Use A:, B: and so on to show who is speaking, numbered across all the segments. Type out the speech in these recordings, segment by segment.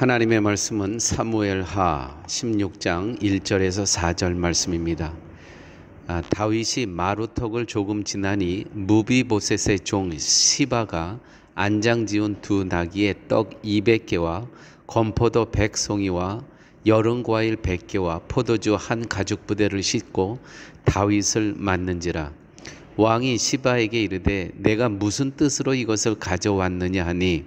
A: 하나님의 말씀은 사무엘하 16장 1절에서 4절 말씀입니다. 다윗이 마루턱을 조금 지나니 무비보셋의 종 시바가 안장 지은 두 나귀의 떡 200개와 건포도 100송이와 여름 과일 100개와 포도주 한 가죽 부대를 싣고 다윗을 맞는지라. 왕이 시바에게 이르되 내가 무슨 뜻으로 이것을 가져왔느냐 하니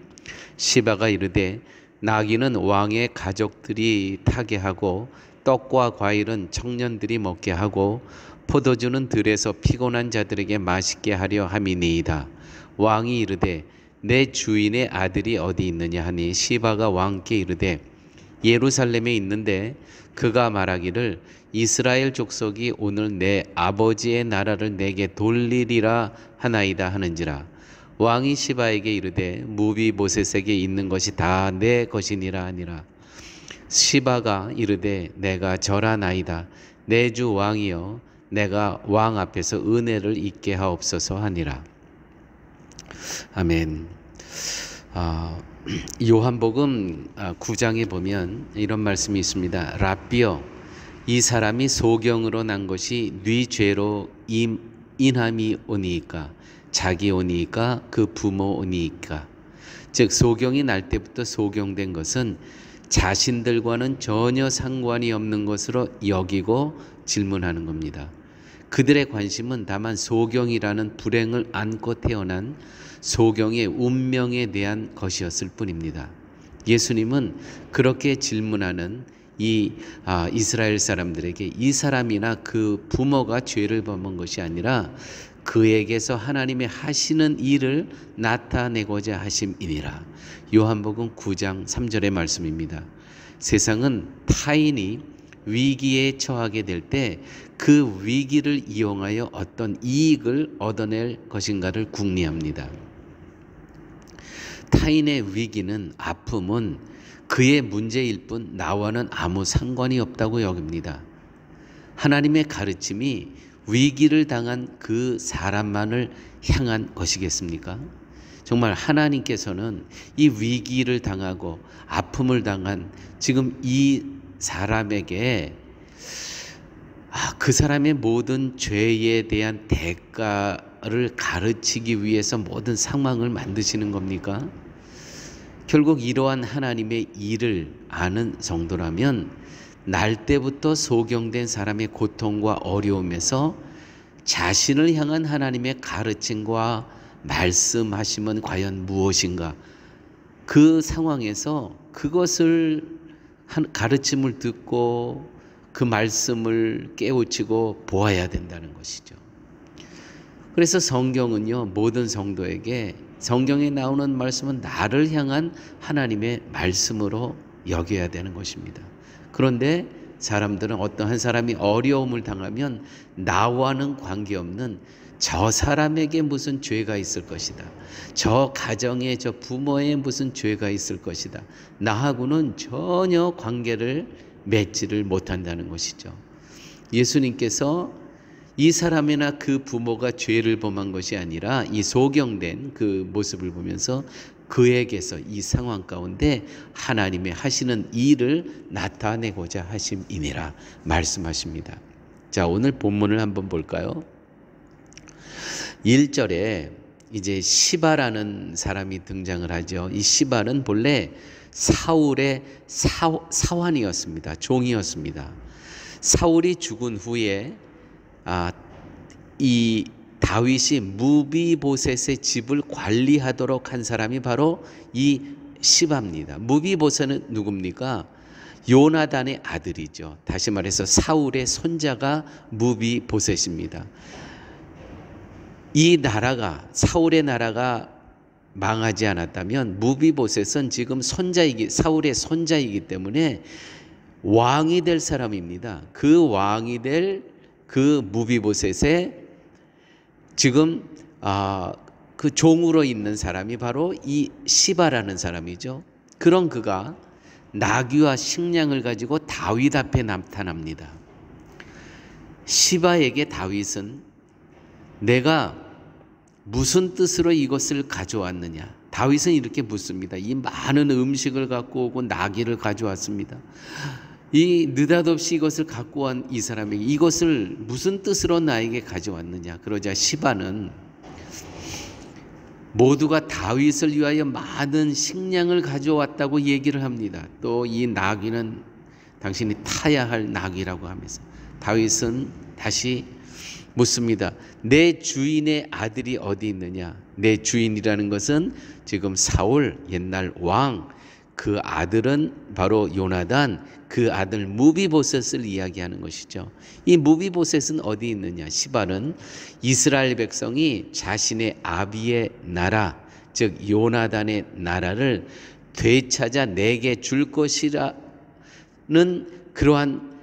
A: 시바가 이르되 나귀는 왕의 가족들이 타게 하고 떡과 과일은 청년들이 먹게 하고 포도주는 들에서 피곤한 자들에게 마시게 하려 함이니이다. 왕이 이르되 내 주인의 아들이 어디 있느냐 하니 시바가 왕께 이르되 예루살렘에 있는데 그가 말하기를 이스라엘 족속이 오늘 내 아버지의 나라를 내게 돌리리라 하나이다 하는지라. 왕이 시바에게 이르되 무비보셋에게 있는 것이 다 내 것이니라 하니라. 시바가 이르되 내가 절하나이다. 내 주 왕이여 내가 왕 앞에서 은혜를 잊게 하옵소서 하니라. 아멘. 요한복음 9장에 보면 이런 말씀이 있습니다. 랍비여 이 사람이 소경으로 난 것이 네 죄로 인함이 오니이까 자기 오니이까 그 부모 오니이까. 즉 소경이 날 때부터 소경된 것은 자신들과는 전혀 상관이 없는 것으로 여기고 질문하는 겁니다. 그들의 관심은 다만 소경이라는 불행을 안고 태어난 소경의 운명에 대한 것이었을 뿐입니다. 예수님은 그렇게 질문하는 이 이스라엘 사람들에게 이 사람이나 그 부모가 죄를 범한 것이 아니라 그에게서 하나님의 하시는 일을 나타내고자 하심이니라. 요한복음 9장 3절의 말씀입니다. 세상은 타인이 위기에 처하게 될 때 그 위기를 이용하여 어떤 이익을 얻어낼 것인가를 궁리합니다. 타인의 위기는 아픔은 그의 문제일 뿐 나와는 아무 상관이 없다고 여깁니다. 하나님의 가르침이 위기를 당한 그 사람만을 향한 것이겠습니까? 정말 하나님께서는 이 위기를 당하고 아픔을 당한 지금 이 사람에게 그 사람의 모든 죄에 대한 대가를 가르치기 위해서 모든 상황을 만드시는 겁니까? 결국 이러한 하나님의 일을 아는 정도라면 날 때부터 소경된 사람의 고통과 어려움에서 자신을 향한 하나님의 가르침과 말씀하심은 과연 무엇인가? 그 상황에서 그것을 가르침을 듣고 그 말씀을 깨우치고 보아야 된다는 것이죠. 그래서 성경은요, 모든 성도에게 성경에 나오는 말씀은 나를 향한 하나님의 말씀으로 여겨야 되는 것입니다. 그런데 사람들은 어떠한 사람이 어려움을 당하면 나와는 관계없는 저 사람에게 무슨 죄가 있을 것이다. 저 가정에 저 부모에 무슨 죄가 있을 것이다. 나하고는 전혀 관계를 맺지를 못한다는 것이죠. 예수님께서 이 사람이나 그 부모가 죄를 범한 것이 아니라 이 소경된 그 모습을 보면서 그에게서 이 상황 가운데 하나님의 하시는 일을 나타내고자 하심이니라 말씀하십니다. 자, 오늘 본문을 한번 볼까요? 1절에 이제 시바라는 사람이 등장을 하죠. 이 시바는 본래 사울의 사환이었습니다. 종이었습니다. 사울이 죽은 후에 이 다윗이 무비보셋의 집을 관리하도록 한 사람이 바로 이 시바입니다. 무비보셋은 누굽니까? 요나단의 아들이죠. 다시 말해서 사울의 손자가 무비보셋입니다. 이 나라가 사울의 나라가 망하지 않았다면 무비보셋은 지금 사울의 손자이기 때문에 왕이 될 사람입니다. 그 왕이 될 그 무비보셋의 지금 그 종으로 있는 사람이 바로 이 시바라는 사람이죠. 그런 그가 나귀와 식량을 가지고 다윗 앞에 나타납니다. 시바에게 다윗은 내가 무슨 뜻으로 이것을 가져왔느냐? 다윗은 이렇게 묻습니다. 이 많은 음식을 갖고 오고 나귀를 가져왔습니다. 이 느닷없이 이것을 갖고 온 이 사람에게 이것을 무슨 뜻으로 나에게 가져왔느냐. 그러자 시바는 모두가 다윗을 위하여 많은 식량을 가져왔다고 얘기를 합니다. 또 이 나귀는 당신이 타야 할 나귀라고 하면서 다윗은 다시 묻습니다. 내 주인의 아들이 어디 있느냐. 내 주인이라는 것은 지금 사울 옛날 왕, 그 아들은 바로 요나단, 그 아들 무비보셋을 이야기하는 것이죠. 이 무비보셋은 어디 있느냐. 시바는 이스라엘 백성이 자신의 아비의 나라, 즉 요나단의 나라를 되찾아 내게 줄 것이라는 그러한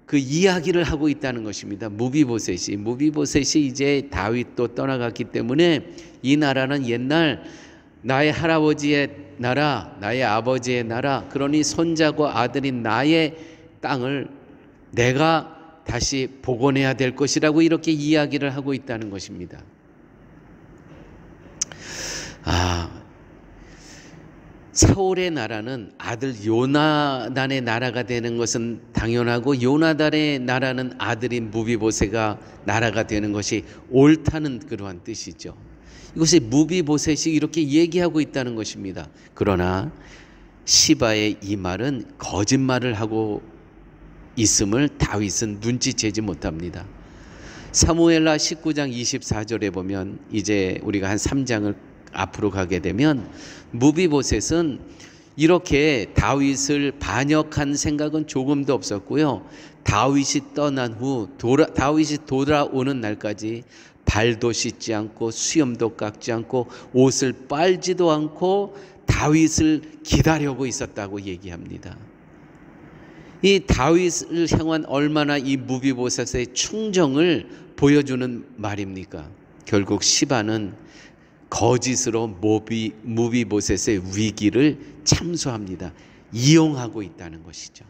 A: 그 이야기를 하고 있다는 것입니다. 무비보셋이 이제 다윗도 떠나갔기 때문에 이 나라는 옛날 나의 할아버지의 나라, 나의 아버지의 나라, 그러니 손자고 아들인 나의 땅을 내가 다시 복원해야 될 것이라고 이렇게 이야기를 하고 있다는 것입니다. 사울의 나라는 아들 요나단의 나라가 되는 것은 당연하고 요나단의 나라는 아들인 무비보셋가 나라가 되는 것이 옳다는 그러한 뜻이죠. 이것이 무비보셋이 이렇게 얘기하고 있다는 것입니다. 그러나 시바의 이 말은 거짓말을 하고 있음을 다윗은 눈치채지 못합니다. 사무엘하 19장 24절에 보면 이제 우리가 한 3장을 앞으로 가게 되면 무비보셋은 이렇게 다윗을 반역한 생각은 조금도 없었고요. 다윗이 떠난 후 다윗이 돌아오는 날까지 발도 씻지 않고 수염도 깎지 않고 옷을 빨지도 않고 다윗을 기다리고 있었다고 얘기합니다. 이 다윗을 향한 얼마나 이 무비보셋의 충정을 보여주는 말입니까? 결국 시바는 거짓으로 무비보셋의 위기를 참소합니다. 이용하고 있다는 것이죠.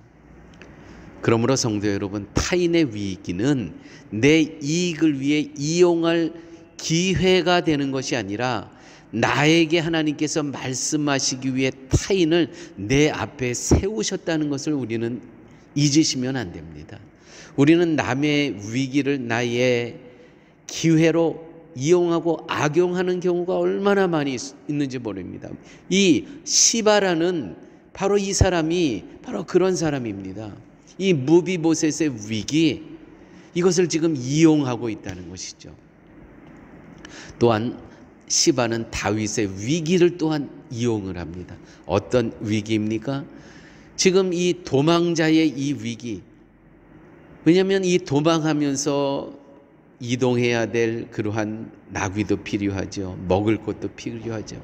A: 그러므로 성도 여러분, 타인의 위기는 내 이익을 위해 이용할 기회가 되는 것이 아니라 나에게 하나님께서 말씀하시기 위해 타인을 내 앞에 세우셨다는 것을 우리는 잊으시면 안 됩니다. 우리는 남의 위기를 나의 기회로 이용하고 악용하는 경우가 얼마나 많이 있는지 모릅니다. 이 시바라는 바로 이 사람이 바로 그런 사람입니다. 이 무비보셋의 위기, 이것을 지금 이용하고 있다는 것이죠. 또한 시바는 다윗의 위기를 또한 이용을 합니다. 어떤 위기입니까? 지금 이 도망자의 이 위기, 왜냐하면 이 도망하면서 이동해야 될 그러한 나귀도 필요하죠. 먹을 것도 필요하죠.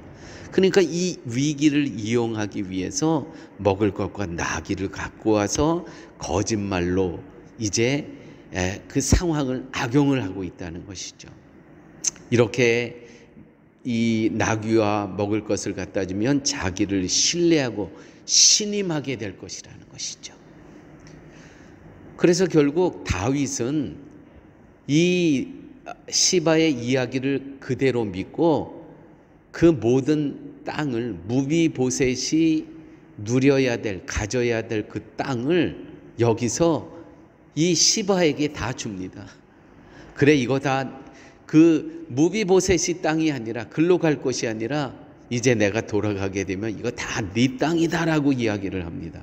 A: 그러니까 이 위기를 이용하기 위해서 먹을 것과 나귀를 갖고 와서 거짓말로 이제 그 상황을 악용을 하고 있다는 것이죠. 이렇게 이 나귀와 먹을 것을 갖다 주면 자기를 신뢰하고 신임하게 될 것이라는 것이죠. 그래서 결국 다윗은 이 시바의 이야기를 그대로 믿고 그 모든 땅을 무비보셋이 누려야 될, 가져야 될 그 땅을 여기서 이 시바에게 다 줍니다. 그래, 이거 다 그 무비보셋이 땅이 아니라, 글로 갈 곳이 아니라 이제 내가 돌아가게 되면 이거 다 네 땅이다라고 이야기를 합니다.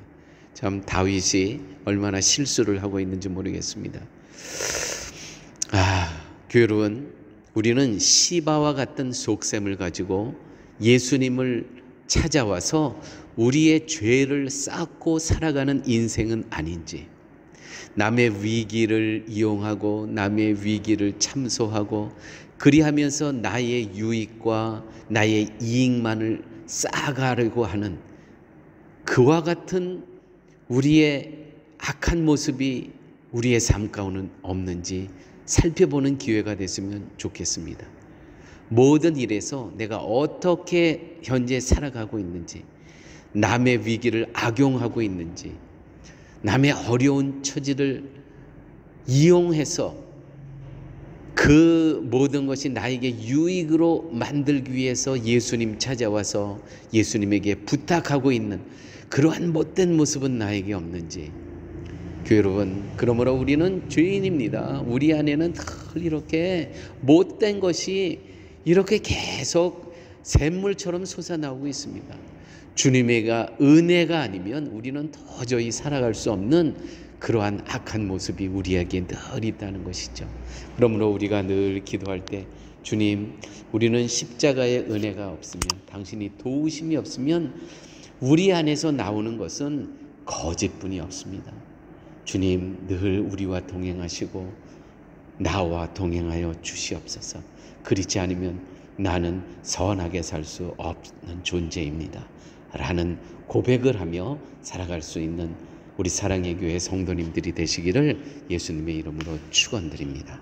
A: 참 다윗이 얼마나 실수를 하고 있는지 모르겠습니다. 여러분, 우리는 시바와 같은 속셈을 가지고 예수님을 찾아와서 우리의 죄를 쌓고 살아가는 인생은 아닌지, 남의 위기를 이용하고 남의 위기를 참소하고 그리하면서 나의 유익과 나의 이익만을 쌓아가려고 하는 그와 같은 우리의 악한 모습이 우리의 삶 가운데 없는지 살펴보는 기회가 됐으면 좋겠습니다. 모든 일에서 내가 어떻게 현재 살아가고 있는지, 남의 위기를 악용하고 있는지, 남의 어려운 처지를 이용해서 그 모든 것이 나에게 유익으로 만들기 위해서 예수님 찾아와서 예수님에게 부탁하고 있는 그러한 못된 모습은 나에게 없는지. 교회 여러분, 그러므로 우리는 죄인입니다. 우리 안에는 늘 이렇게 못된 것이 이렇게 계속 샘물처럼 솟아나오고 있습니다. 주님의 은혜가 아니면 우리는 도저히 살아갈 수 없는 그러한 악한 모습이 우리에게 늘 있다는 것이죠. 그러므로 우리가 늘 기도할 때, 주님, 우리는 십자가의 은혜가 없으면, 당신이 도우심이 없으면 우리 안에서 나오는 것은 거짓뿐이 없습니다. 주님, 늘 우리와 동행하시고 나와 동행하여 주시옵소서. 그렇지 않으면 나는 선하게 살 수 없는 존재입니다 라는 고백을 하며 살아갈 수 있는 우리 사랑의 교회 성도님들이 되시기를 예수님의 이름으로 축원드립니다.